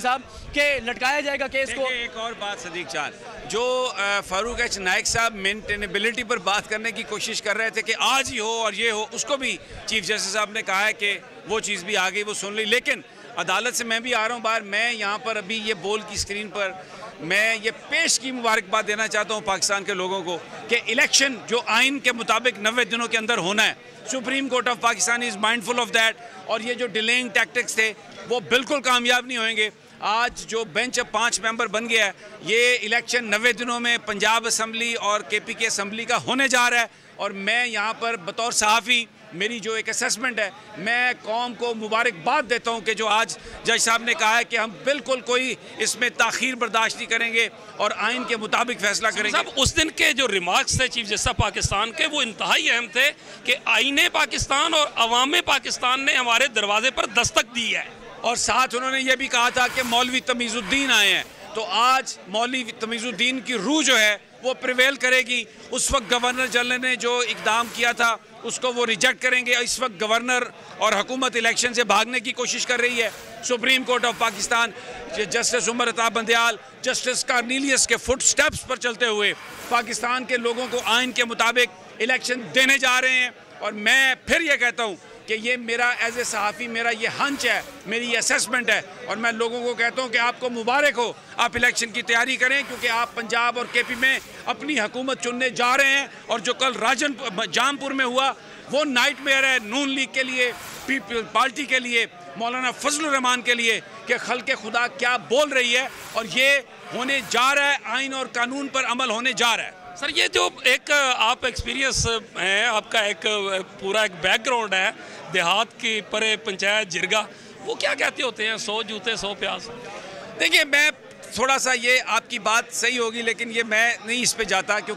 साहब कि लटकाया जाएगा केस को। एक और बात सदीक चांद, जो फारूक एच नाइक साहब मेंटेनेबिलिटी पर बात करने की कोशिश कर रहे थे कि आज ही हो और ये हो, उसको भी चीफ जस्टिस साहब ने कहा है कि वो चीज़ भी आ गई, वो सुन ली। लेकिन अदालत से मैं भी आ रहा हूँ बाहर, मैं यहाँ पर अभी ये बोल की स्क्रीन पर मैं ये पेश की मुबारकबाद देना चाहता हूँ पाकिस्तान के लोगों को कि इलेक्शन जो आइन के मुताबिक 90 दिनों के अंदर होना है, Supreme Court of Pakistan is mindful of that. और ये जो डिलेइंग टैक्टिक्स थे वो बिल्कुल कामयाब नहीं होंगे। आज जो बेंच अब 5 मेंबर बन गया है, ये इलेक्शन 90 दिनों में पंजाब असम्बली और KPK असम्बली का होने जा रहा है। और मैं यहाँ पर बतौर सहाफ़ी मेरी जो एक असेसमेंट है, मैं कौम को मुबारकबाद देता हूँ कि जो आज जज साहब ने कहा है कि हम बिल्कुल कोई इसमें ताख़ीर बर्दाश्त नहीं करेंगे और आइन के मुताबिक फैसला करेंगे। साहब, उस दिन के जो रिमार्क्स थे चीफ जस्टिस पाकिस्तान के, वो इंतहाई अहम थे कि आईने पाकिस्तान और अवाम पाकिस्तान ने हमारे दरवाजे पर दस्तक दी है। और साथ उन्होंने ये भी कहा था कि मौलवी तमीज़ुद्दीन आए हैं, तो आज मौलवी तमीज़ुद्दीन की रूह जो है वो प्रिवेल करेगी। उस वक्त गवर्नर जनरल ने जो इकदाम किया था उसको वो रिजेक्ट करेंगे। इस वक्त गवर्नर और हुकूमत इलेक्शन से भागने की कोशिश कर रही है। Supreme Court of Pakistan Justice Umar Ata Bandial, justice कार्नीलियस के फुट स्टेप्स पर चलते हुए पाकिस्तान के लोगों को आइन के मुताबिक इलेक्शन देने जा रहे हैं। और मैं फिर ये कहता हूँ कि ये मेरा एज ए सहाफ़ी मेरा ये हंच है, मेरी ये असेसमेंट है। और मैं लोगों को कहता हूँ कि आपको मुबारक हो, आप इलेक्शन की तैयारी करें, क्योंकि आप पंजाब और KP में अपनी हुकूमत चुनने जा रहे हैं। और जो कल जामपुर में हुआ वो नाइटमेयर है नून लीग के लिए, पीपल्स पार्टी के लिए, मौलाना फजलुर रहमान के लिए कि खल्क़े खुदा क्या बोल रही है। और ये होने जा रहा है, आइन और कानून पर अमल होने जा रहा है। सर, ये जो एक आप एक्सपीरियंस है, आपका एक पूरा एक बैकग्राउंड है देहात की परे पंचायत जिरगा, वो क्या कहते होते हैं 100 जूते 100 प्याज? देखिए, मैं थोड़ा सा, ये आपकी बात सही होगी लेकिन ये मैं नहीं इस पे जाता, क्योंकि